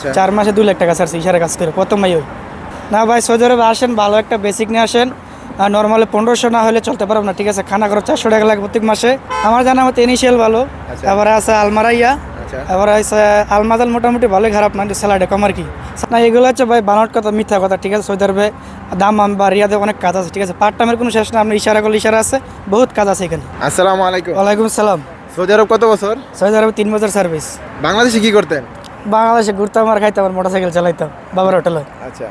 আচ্ছা 4 মাসে 2 লাখ টাকা ছাড়ছি ইশারা কাজ করে প্রথম মাই ওই। না ভাই সৌদি আরবে আসেন ভালো একটা বেসিক নিয়ে আসেন, আর নর্মালি 1500 না হলে চলতে পারবো না, ঠিক আছে। খানা খরচ 400 টাকা লাগে প্রত্যেক মাসে। আমার জানা মতো ইনিশিয়াল ভালো, আচ্ছা। এবারে আছে আলমারাইয়া, আচ্ছা এবারে আছে আলমাদাল, মোটামুটি ভালোই, খারাপ না, স্যালাডে কম আর কি। না এগুলো হচ্ছে ভাই বানাওয়ার কথা, মিথ্যা কথা, ঠিক আছে। সৌদি আরবে দাম বা রিয়াদে অনেক কাজ আছে, ঠিক আছে। পার্ট টাইমের কোনো শেষ না, আপনি ইশারা করলে ইশারা আছে, বহুত কাজ আছে এখানে। আসসালামু আলাইকুম। ওয়ালাইকুম আসসালাম। সৌদি আরব কত বছর? সৌদি আরবে 3 বছর সার্ভিস। বাংলাদেশে কি করতেন? বাংলাদেশে ঘুরতাম আর খাইতাম আর মোটরসাইকেল চালাইতাম বাবার হোটেলে। আচ্ছা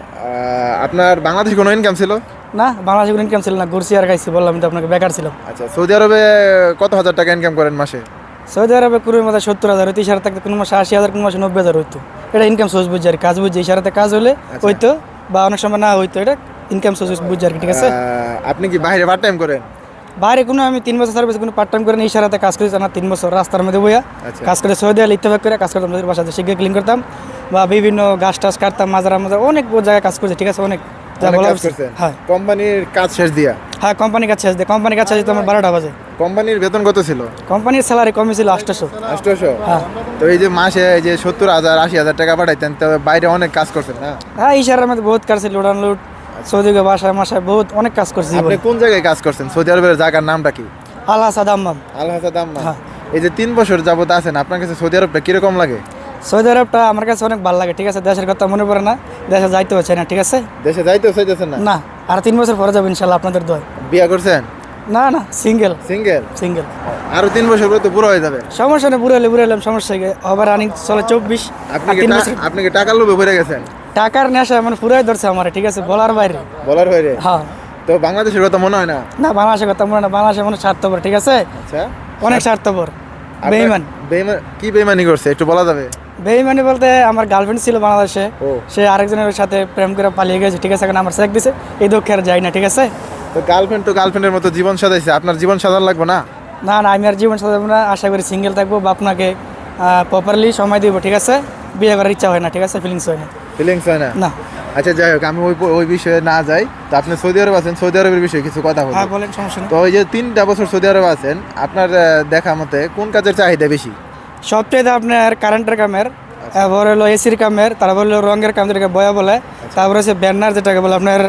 আপনার বাংলাদেশে কোনো ইনকাম ছিল? না বাংলাদেশে কোনো ইনকাম ছিল না, ঘুরছি আর খাইছি, বললাম তো আপনাকে, বেকার ছিলাম। আচ্ছা সৌদি আরবে কত হাজার টাকা ইনকাম করেন মাসে? সৌদি আরবে কুড়ির মধ্যে 70,000 হইতো, ইশারা থাকতে কোনো মাসে 80,000, কোনো মাসে 90,000 হইতো। এটা ইনকাম সোর্স বুঝছে আর কাজ বুঝছে, ইশারাতে কাজ হলে হইতো বা অনেক সময় না হইতো, এটা ইনকাম সোর্স বুঝছে আর কি, ঠিক আছে। আপনি কি বাইরে পার্ট টাইম করেন? বাইরে কোনো আমি 3 বছর সার্ভিস কোনো পার্ট টাইম করে ইশারাতে কাজ করেছি না, 3 বছর রাস্তার মধ্যে বইয়া আচ্ছা। কাজ করে সৌদি আরবে ইত্তেফাক করে কাজ করতাম, তাদের বাসাতে শিখে ক্লিন করতাম বা বিভিন্ন গাছ টাছ কাটতাম, মাজারা অনেক জায়গায় কাজ করছি, ঠিক আছে। অনেক যা অনেক বলা কাজ হচ্ছে। করছেন? হ্যাঁ কোম্পানির কাজ শেষ দিয়া? হ্যাঁ কোম্পানি কাজ শেষ দেয়, কোম্পানি কাজ শেষ দিতে আমার 12টা বাজে। কোম্পানির বেতন কত ছিল? কোম্পানির স্যালারি কমই ছিল 800। 800? হ্যাঁ তো এই যে মাসে এই যে 70,000 80,000 টাকা পাঠাইতেন, তো বাইরে অনেক কাজ করছেন না? হ্যাঁ ইশারার মধ্যে বহুত কাজ ছিল, লুট লুট সৌদিকে বাসায় মাসায় বহুত অনেক কাজ করছি। আপনি কোন জায়গায় কাজ করছেন? সৌদি আরবের জায়গার নামটা কি? আল হাসাদ আম্মাম। আল হাসাদ আম্মাম। হ্যাঁ। এই যে 3 বছর যাবত আছেন, আপনার কাছে সৌদি আরবটা কিরকম লাগে? সৌদি আরবটা আমার কাছে অনেক ভালো লাগে, ঠিক আছে। দেশের কথা মনে পড়ে না, দেশে যাইতে হচ্ছে না, ঠিক আছে। দেশে যাইতেও চাইতেছেন না? না আর 3 বছর পরে যাবো ইনশাল্লাহ, আপনাদের দোয়া। বিয়ে করছেন? না না সিঙ্গেল সিঙ্গেল? সিঙ্গেল। আরো 3 বছর পরে তো বুড়ো হয়ে যাবে। সমস্যা নেই, বুড়ে এলাম সমস্যা কি, আবার রানিং চলে 24। আপনি কি টাকার লোভে পড়ে গেছেন? টাকার নেশা মানে পুরাই ধরছে আমার, ঠিক আছে, বলার বাইরে। বলার বাইরে? হ্যাঁ। তো বাংলাদেশের কথা মনে হয় না? না বাংলাদেশের কথা মনে না, বাংলাদেশের মানে স্বার্থপর, ঠিক আছে, আচ্ছা অনেক স্বার্থপর, বেইমান। বেইমান কি বেইমানি করছে একটু বলা যাবে? বেইমানি বলতে আমার গার্লফ্রেন্ড ছিল বাংলাদেশে, ও। সে আরেকজনের সাথে প্রেম করে পালিয়ে গেছে, ঠিক আছে। এখন আমার চেক দিছে, এই দুঃখে আর যাই না, ঠিক আছে। তো গার্লফ্রেন্ডের মতো জীবন সাজাইছে, আপনার জীবন সাজার লাগবে না? না না আমি আর জীবন সাজাবো না, আশা করি সিঙ্গেল থাকবো বা আপনাকে প্রপারলি সময় দিব, ঠিক আছে। বিয়ে করার ইচ্ছা হয় না, ঠিক আছে, ফিলিংস হয় না। ফিলিংস হয় না? না। আচ্ছা যাই হোক, আমি ওই বিষয়ে না যাই। তো আপনি সৌদি আরব আছেন, সৌদি আরবের বিষয়ে কিছু কথা হ্যাঁ বলুন। বলেন, সমস্যা নেই। তো ওই যে 3টা বছর সৌদি আরব আছেন, আপনার দেখা মতে কোন কাজের চাহিদা বেশি? সবচেয়ে আপনার কারেন্টের কামের, তারপর হলো এসির কামের, তারপর হলো রঙের কাম যেটাকে বয়া বলে, তারপর হচ্ছে ব্যানার যেটাকে বলে আপনার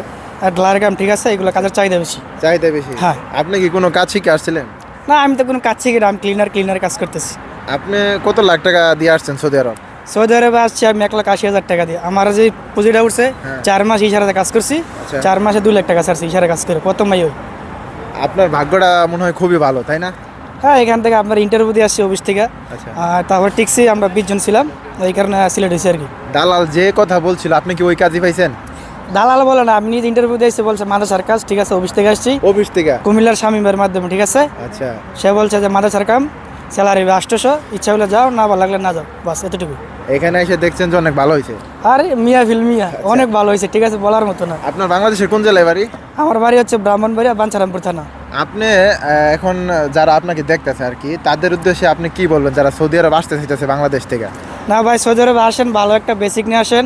ড্লার কাম, ঠিক আছে। এগুলো কাজের চাহিদা বেশি। চাহিদা বেশি? হ্যাঁ। আপনি কি কোনো কাজ শিখে আসছিলেন? না আমি তো কোনো কাজ শিখি না, আমি ক্লিনার কাজ করতেছি। আপনি কত লাখ টাকা দিয়ে আসছেন সৌদি আরব? সৌদি আরবে আসছি আমি 1,80,000 টাকা দিয়ে। আমার যে পুঁজিটা উঠছে, হ্যাঁ। 4 মাস ইশারাতে কাজ করছি, আচ্ছা। 4 মাসে 2 লাখ টাকা ছাড়ছি ইশারা কাজ করে প্রথম মাই ওই। আপনার ভাগ্যটা মনে হয় খুবই ভালো, তাই না? হ্যাঁ এখান থেকে আপনার ইন্টারভিউ দিয়ে আসছি অফিস থেকে, আচ্ছা। তারপর টিকছি, আমরা 20 জন ছিলাম, এই কারণে সিলেট হয়েছি আর কি। দালাল যে কথা বলছিল, আপনি কি ওই কাজই পাইছেন? দালাল বলে না, আমি নিজে ইন্টারভিউ দিয়েছি, বলছে মাদ্রাসার কাজ, ঠিক আছে। অফিস থেকে আসছি, অফিস থেকে? কুমিল্লার শামিমের মাধ্যমে, ঠিক আছে। আচ্ছা। সে বলছে যে মাদ্রাসার কাম, স্যালারি 800, ইচ্ছা হলে যাও, না ভালো লাগলে না যাও, বাস এতটুকু। এখানে এসে দেখছেন যে অনেক ভালো হয়েছে? আরে মিয়া অনেক ভালো হয়েছে, ঠিক আছে, বলার মতো না। আপনার বাংলাদেশের কোন জেলায় বাড়ি? আমার বাড়ি হচ্ছে ব্রাহ্মণবাড়িয়া, বাঞ্ছারামপুর থানা। আপনি এখন যারা আপনাকে দেখতেছে আর কি, তাদের উদ্দেশ্যে আপনি কি বলবেন যারা সৌদি আরব আসতে চাইতেছে বাংলাদেশ থেকে? না ভাই সৌদি আরবে আসেন, ভালো একটা বেসিক নিয়ে আসেন,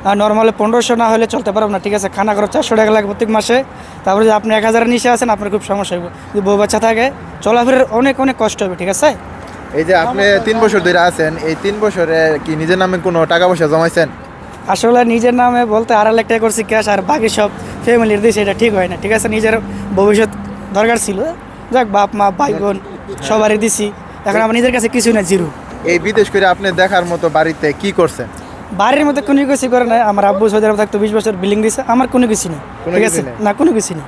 আর নর্মালি 1500 না হলে চলতে পারবো না, ঠিক আছে। খানা খরচ 400 টাকা লাগে প্রত্যেক মাসে। তারপরে যদি আপনি 1000 নিচে আসেন, আপনার খুব সমস্যা হবে, যদি বউ বাচ্চা থাকে চলাফেরার অনেক কষ্ট হবে, ঠিক আছে। এই যে আপনি 3 বছর ধরে আছেন, এই 3 বছরে কি নিজের নামে কোনো টাকা পয়সা জমাইছেন? আসলে নিজের নামে বলতে 2.5 লাখ টাকা করছি ক্যাশ, আর বাকি সব ফ্যামিলির দিয়েছি, এটা ঠিক হয় না, ঠিক আছে। নিজের ভবিষ্যৎ দরকার ছিল, যাক বাপ মা ভাই বোন সবারই দিছি, এখন আমার নিজের কাছে কিছু না, জিরো। এই বিদেশ করে আপনি দেখার মতো বাড়িতে কি করছেন? বাড়ির মধ্যে কোনো কিছু করে নাই, আমার আব্বু সৌদি আরব থাকতো 20 বছর, বিল্ডিং দিছে, আমার কোনো কিছু নেই, কোনো ঠিক কিছু আছে। নেই? না কোনো কিছু নেই।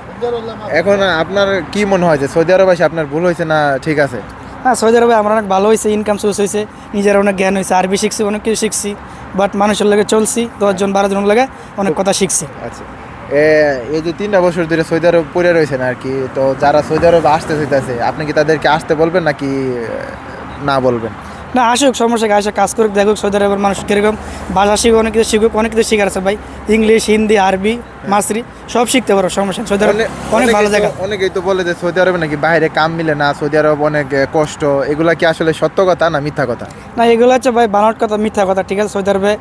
এখন আপনার কি মনে হয় যে সৌদি আরব এসে আপনার ভুল হয়েছে না ঠিক আছে? হ্যাঁ সৌদি আরবে আমার অনেক ভালো হয়েছে, ইনকাম সোর্স হয়েছে, নিজের অনেক জ্ঞান হয়েছে, আরবি শিখছি, অনেক কিছু শিখছি, বাট মানুষের লাগে চলছি, 10 জন 12 জন লাগে অনেক কথা শিখছি। আচ্ছা এই যে 3টা বছর ধরে সৌদি আরব পড়ে রয়েছেন আর কি, তো যারা সৌদি আরব আসতে চাইতেছে, আপনি কি তাদেরকে আসতে বলবেন নাকি না বলবেন? না আসুক, সমস্যা আসে, কাজ করুক, দেখুক সৌদি আরবের মানুষ কীরকম, ভাষা শিখুক, অনেক কিছু শিখুক, অনেক কিছু শিখার আছে ভাই, ইংলিশ হিন্দি আরবি মাসরি সব শিখতে পারো, সমস্যা নেই। সৌদি আরব অনেক ভালো জায়গা। অনেকেই তো বলে যে সৌদি আরবে নাকি বাইরে কাম মিলে না, সৌদি আরব অনেক কষ্ট, এগুলা কি আসলে সত্য কথা না মিথ্যা কথা? না এগুলো হচ্ছে ভাই বানাওয়ার কথা, মিথ্যা কথা, ঠিক আছে। সৌদি আরবে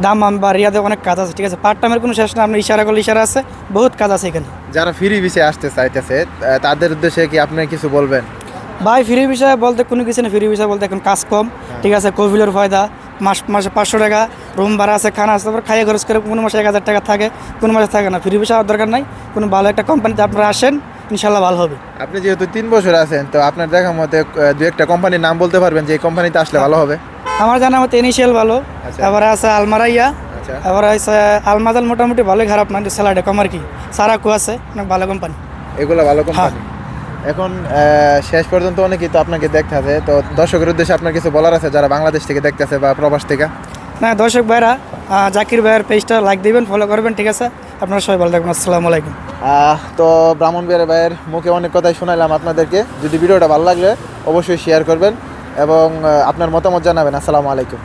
দাম বা রিয়াদে অনেক কাজ আছে, ঠিক আছে। পার্ট টাইমের কোনো শেষ না, আপনি ইশারা করলে ইশারা আছে, বহুত কাজ আছে এখানে। যারা ফ্রি ভিসে আসতে চাইতেছে তাদের উদ্দেশ্যে কি আপনি কিছু বলবেন? ভাই ফ্রি বিষয়ে বলতে কোনো কিছু না, ফ্রি বিষয় বলতে এখন কাজ কম, ঠিক আছে। কোভিডের ফায়দা, মাসে 500 টাকা রুম ভাড়া আছে, খানা আছে, তারপর খাইয়ে খরচ করে কোনো মাসে 1000 টাকা থাকে, কোনো মাসে থাকে না। ফ্রি পয়সা হওয়ার দরকার নাই, কোনো ভালো একটা কোম্পানিতে আপনারা আসেন, ইনশাল্লাহ ভালো হবে। আপনি যেহেতু 3 বছর আছেন, তো আপনার দেখা মতে দু একটা কোম্পানির নাম বলতে পারবেন যে এই কোম্পানিতে আসলে ভালো হবে? আমার জানা মতো ইনিশিয়াল ভালো, আচ্ছা। তারপরে আছে আলমারাইয়া, আচ্ছা। তারপরে আছে আলমাজাল, মোটামুটি ভালোই, খারাপ না, স্যালাডে কম আর কি। সারাকু আছে, অনেক ভালো কোম্পানি। এগুলো ভালো কোম্পানি। এখন শেষ পর্যন্ত অনেকেই তো আপনাকে দেখতে আছে, তো দর্শকের উদ্দেশ্যে আপনার কিছু বলার আছে যারা বাংলাদেশ থেকে দেখতেছে বা প্রবাস থেকে? না, দর্শক ভাইরা, জাকির ভাইয়ের পেজটা লাইক দিবেন, ফলো করবেন, ঠিক আছে? আপনারা সবাই ভালো থাকবেন, আসসালামু আলাইকুম। তো ব্রাহ্মণবাড়িয়া ভাইয়ের মুখে অনেক কথাই শোনাইলাম আপনাদেরকে। যদি ভিডিওটা ভালো লাগলে অবশ্যই শেয়ার করবেন এবং আপনার মতামত জানাবেন। আসসালামু আলাইকুম।